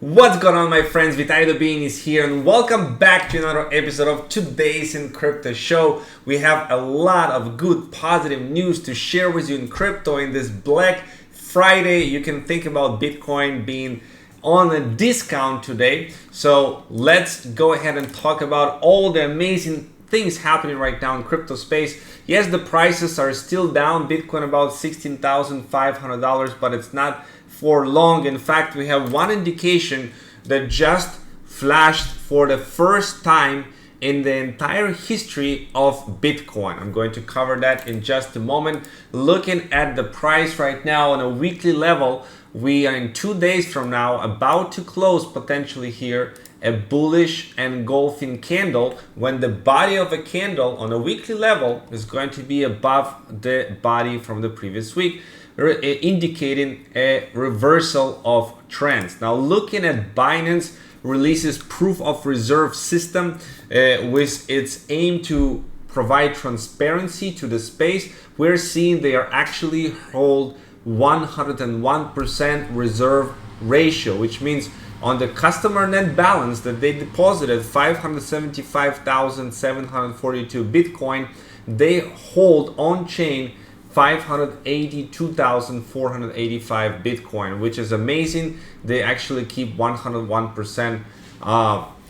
What's going on, my friends? Vitalik Butrin is here, and welcome back to another episode of Today's in Crypto Show. We have a lot of good, positive news to share with you in crypto in this Black Friday. You can think about Bitcoin being on a discount today. So let's go ahead and talk about all the amazing things happening right now in crypto space. Yes, the prices are still down. Bitcoin about $16,500, but it's not for long. In fact, we have one indication that just flashed for the first time in the entire history of Bitcoin. I'm going to cover that in just a moment. Looking at the price right now on a weekly level, we are in 2 days from now about to close potentially here a bullish engulfing candle, when the body of a candle on a weekly level is going to be above the body from the previous week, indicating a reversal of trends. Now, looking at Binance releases proof of reserve system with its aim to provide transparency to the space, we're seeing they are actually hold 101% reserve ratio, which means on the customer net balance that they deposited 575,742 Bitcoin, they hold on chain 582,485 Bitcoin, which is amazing. They actually keep 101%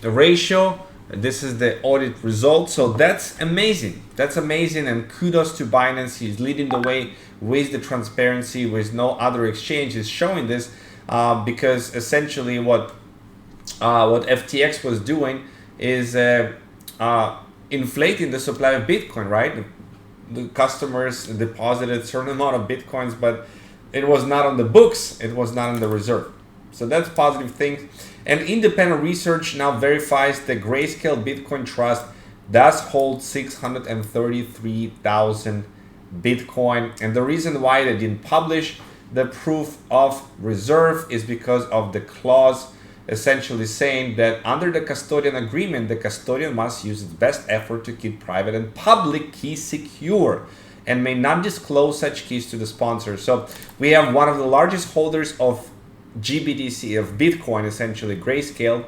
ratio. This is the audit result. So that's amazing. That's amazing. And kudos to Binance. He's leading the way with the transparency, with no other exchange is showing this, because essentially what FTX was doing is inflating the supply of Bitcoin, right? The customers deposited a certain amount of Bitcoins, but it was not on the books, it was not in the reserve. So that's positive thing. And independent research now verifies the Grayscale Bitcoin Trust does hold 633,000 Bitcoin. And the reason why they didn't publish the proof of reserve is because of the clause essentially saying that under the custodian agreement, the custodian must use its best effort to keep private and public keys secure and may not disclose such keys to the sponsor. So we have one of the largest holders of GBTC, of Bitcoin, essentially Grayscale.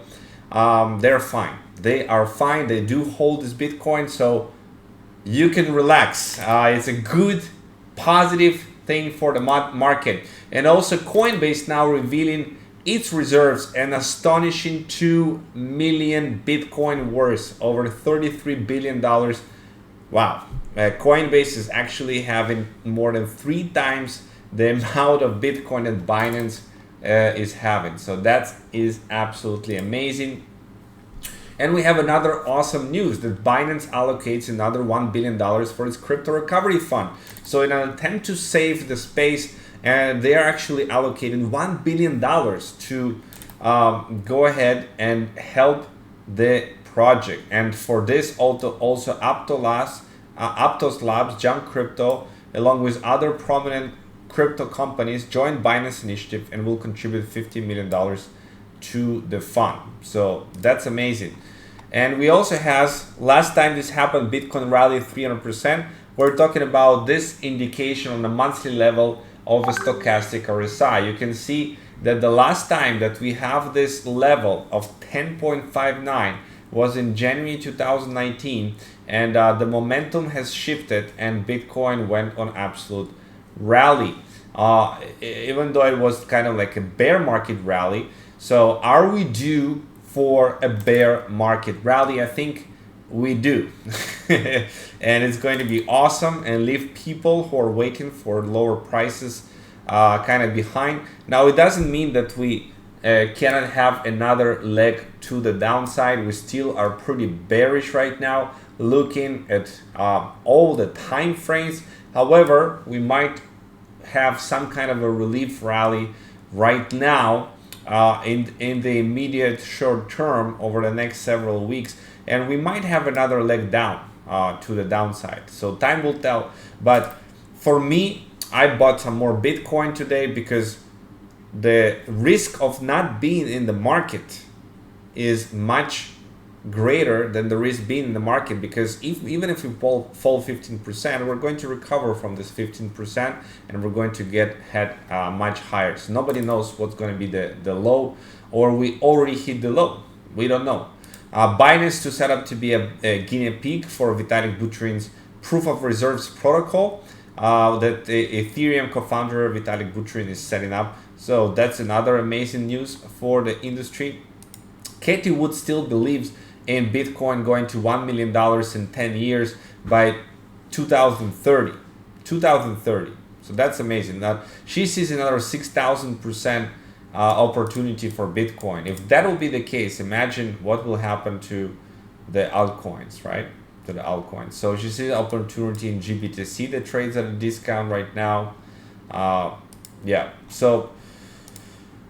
They're fine. They are fine. They do hold this Bitcoin, so you can relax. It's a good, positive thing for the market. And also Coinbase now revealing its reserves, an astonishing 2 million Bitcoin worth, over $33 billion. Wow. Coinbase is actually having more than 3 times the amount of Bitcoin that Binance is having. So that is absolutely amazing. And we have another awesome news that Binance allocates another $1 billion for its crypto recovery fund. So in an attempt to save the space, and they are actually allocating $1 billion to go ahead and help the project. And for this, also Aptos Labs, Jump Crypto, along with other prominent crypto companies, joined Binance initiative and will contribute $50 million to the fund. So that's amazing. And we also has, last time this happened, Bitcoin rallied 300%. We're talking about this indication on the monthly level of a stochastic RSI. You can see that the last time that we have this level of 10.59 was in January 2019, and the momentum has shifted and Bitcoin went on absolute rally, even though it was kind of like a bear market rally. So are we due for a bear market rally? I think we do. And it's going to be awesome and leave people who are waiting for lower prices kind of behind. Now, it doesn't mean that we cannot have another leg to the downside. We still are pretty bearish right now, looking at all the time frames. However, we might have some kind of a relief rally right now in the immediate short term over the next several weeks, and we might have another leg down to the downside. So time will tell. But for me, I bought some more Bitcoin today because the risk of not being in the market is much greater than the risk being in the market, because even if we fall 15%, we're going to recover from this 15% and we're going to get head much higher. So nobody knows what's going to be the low or we already hit the low. We don't know. Binance to set up to be a guinea pig for Vitalik Butrin's proof of reserves protocol that the Ethereum co-founder Vitalik Butrin is setting up. So that's another amazing news for the industry. Katie Wood still believes in Bitcoin going to $1 million in 10 years by 2030. 2030. So that's amazing. Now she sees another 6,000% opportunity for Bitcoin. If that will be the case, imagine what will happen to the altcoins, right? To the altcoins. So she sees opportunity in GBTC that trades at a discount right now. Yeah. So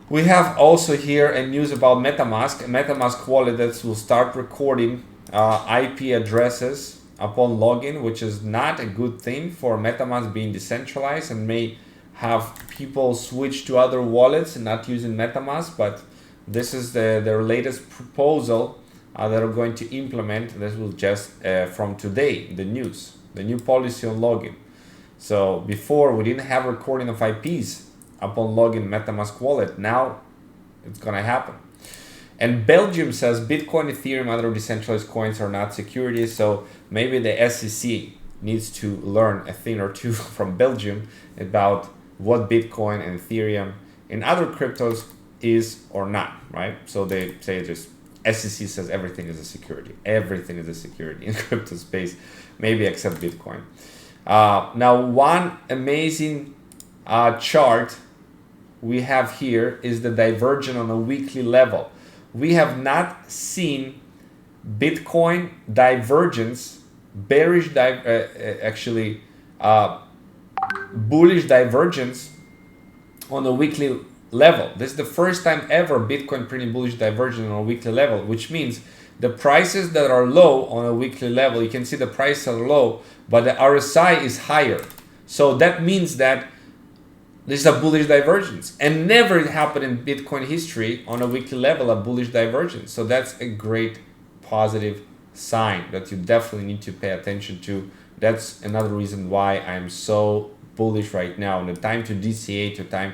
we have also here a news about Metamask. Metamask wallet that will start recording IP addresses upon login, which is not a good thing for Metamask being decentralized and may have people switch to other wallets and not using Metamask. But this is their latest proposal that are going to implement. This will just from today, the news, the new policy on login. So before we didn't have recording of IPs upon login Metamask wallet. Now it's gonna happen. And Belgium says Bitcoin, Ethereum, other decentralized coins are not securities. So maybe the SEC needs to learn a thing or two from Belgium about what Bitcoin and Ethereum and other cryptos is or not, right? So they say just SEC says everything is a security. Everything is a security in crypto space, maybe except Bitcoin. Now, one amazing chart we have here is the divergence on a weekly level. We have not seen Bitcoin divergence, bullish divergence on a weekly level. This is the first time ever Bitcoin printing bullish divergence on a weekly level, which means the prices that are low on a weekly level, you can see the prices are low, but the RSI is higher. So that means that this is a bullish divergence, and never happened in Bitcoin history on a weekly level, a bullish divergence. So that's a great positive sign that you definitely need to pay attention to. That's another reason why I'm so bullish right now. And the time to DCA to time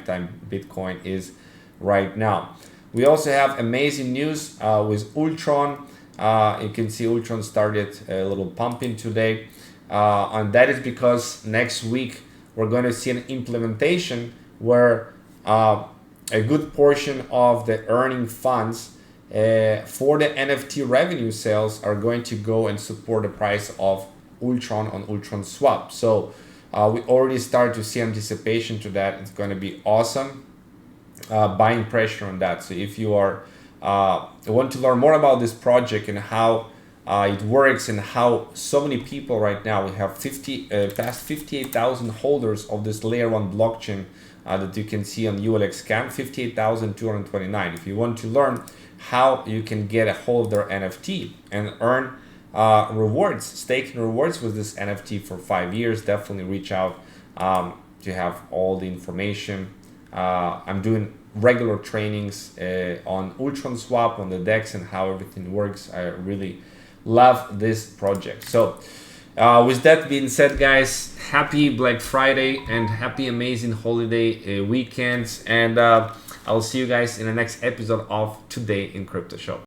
Bitcoin is right now. We also have amazing news with Ultron. You can see Ultron started a little pumping today. And that is because next week we're going to see an implementation where a good portion of the earning funds for the NFT revenue sales are going to go and support the price of Ultron on Ultron swap. So we already start to see anticipation to that. It's going to be awesome. Buying pressure on that. So if you are want to learn more about this project and how it works and how so many people right now, we have past 58,000 holders of this layer 1 blockchain that you can see on ULXCam, 58,229. If you want to learn how you can get a hold of their NFT and earn rewards, staking rewards with this NFT for 5 years, definitely reach out to have all the information. I'm doing regular trainings on Ultron swap, on the DEX, and how everything works. I really love this project. So with that being said, guys, happy Black Friday and happy amazing holiday weekends, and I'll see you guys in the next episode of Today in Crypto Show.